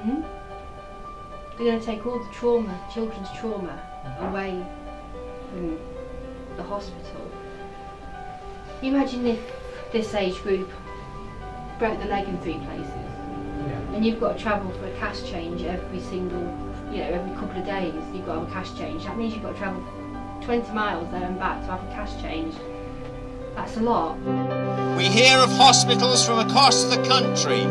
Mm-hmm. They're going to take all the trauma, children's trauma, away from the hospital. You imagine if this age group broke the leg in 3 places, and you've got to travel for a cash change every couple of days. You've got to have a cash change. That means you've got to travel 20 miles there and back to have a cash change. That's a lot. We hear of hospitals from across the country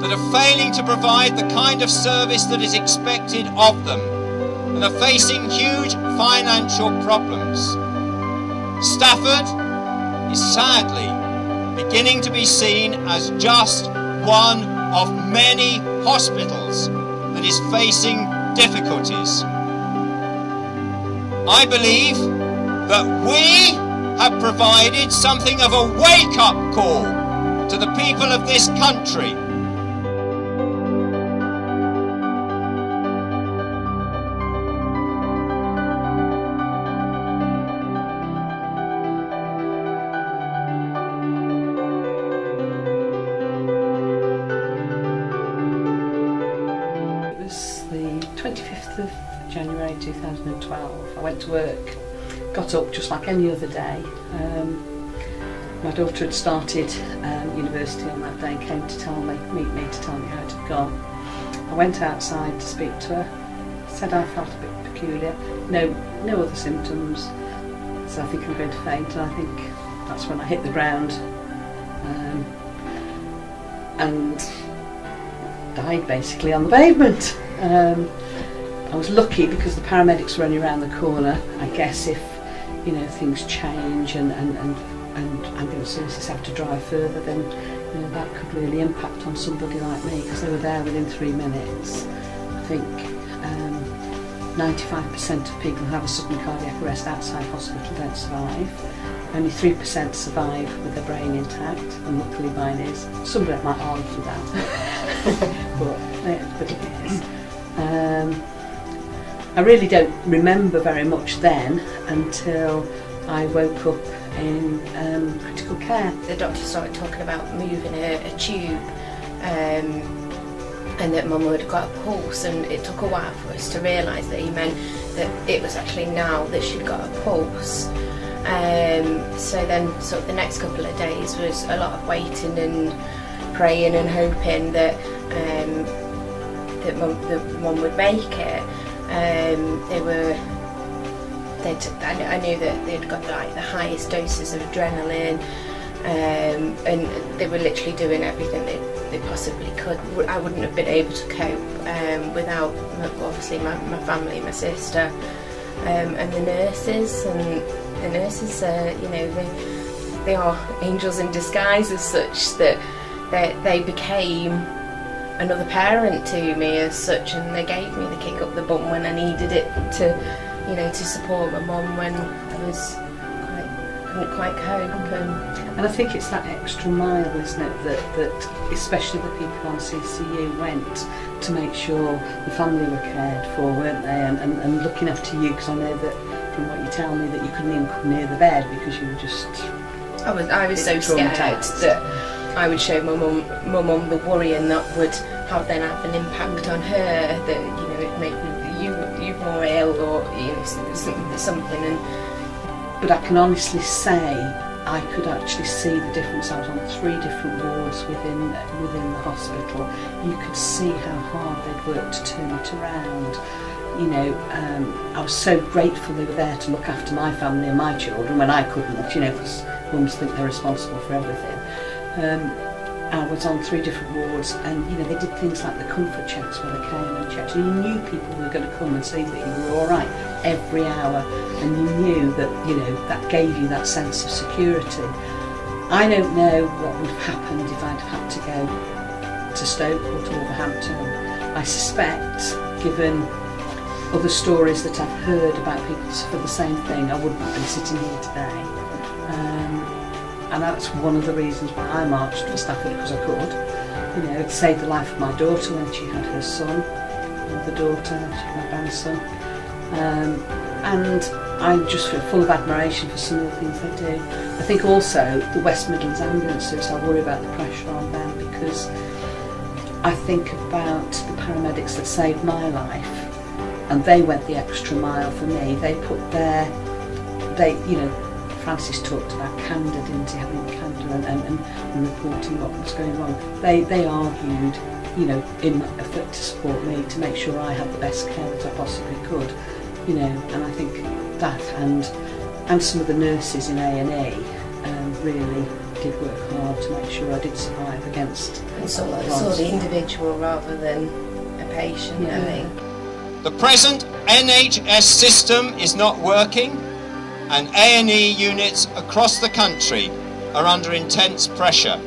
that are failing to provide the kind of service that is expected of them and are facing huge financial problems. Stafford is sadly beginning to be seen as just one of many hospitals that is facing difficulties. I believe that we have provided something of a wake-up call to the people of this country. It was the 25th of January 2012. I went to work, got up just like any other day. My daughter had started university on that day and came to meet me to tell me how it had gone. I went outside to speak to her, said I felt a bit peculiar, no other symptoms, so I think I'm going to faint, and I think that's when I hit the ground and died basically on the pavement. I was lucky because the paramedics were only around the corner. I guess if things change and ambulance services have to drive further, then that could really impact on somebody like me, because they were there within 3 minutes. I think 95% of people who have a sudden cardiac arrest outside hospital don't survive. Only 3% survive with their brain intact, and luckily mine is. Somebody might argue that, but it is. I really don't remember very much then until I woke up in critical care. The doctor started talking about moving a tube, and that Mum had got a pulse, and it took a while for us to realise that he meant that it was actually now that she'd got a pulse. So then sort of the next couple of days was a lot of waiting and praying and hoping that Mum would make it. I knew that they'd got like the highest doses of adrenaline, and they were literally doing everything they possibly could. I wouldn't have been able to cope without obviously my family, my sister, and the nurses. And the nurses, they are angels in disguise as such, that they became another parent to me as such, and they gave me the kick up the bum when I needed it to support my mum when I couldn't quite cope. And I think it's that extra mile, isn't it, that especially the people on CCU went to make sure the family were cared for, weren't they, and looking after you, because I know that from what you tell me that you couldn't even come near the bed because you were just I was so scared that I would show my mum the worry, and that would have an impact on her, that it made you more ill, or something. But I can honestly say I could actually see the difference. I was on 3 different wards within the hospital. You could see how hard they'd worked to turn it around. I was so grateful they were there to look after my family and my children when I couldn't, because mums think they're responsible for everything. I was on 3 different wards, and they did things like the comfort checks where they came and checked, and you knew people were going to come and see that you were all right every hour, and you knew that that gave you that sense of security. I don't know what would have happened if I'd have had to go to Stoke or to Wolverhampton. I suspect, given other stories that I've heard about people for the same thing, I wouldn't have been sitting here today. And that's one of the reasons why I marched for Stafford, because I could. It saved the life of my daughter when she had her son, the daughter, she had my grandson. And I'm just full of admiration for some of the things they do. I think also the West Midlands Ambulance Service, I worry about the pressure on them, because I think about the paramedics that saved my life, and they went the extra mile for me. They put Francis talked about candor, didn't he, having candor and reporting what was going wrong. They argued, in my effort to support me, to make sure I had the best care that I possibly could, and I think that and some of the nurses in A&E really did work hard to make sure I did survive against. And saw the individual rather than a patient, I think. The present NHS system is not working, and A&E units across the country are under intense pressure.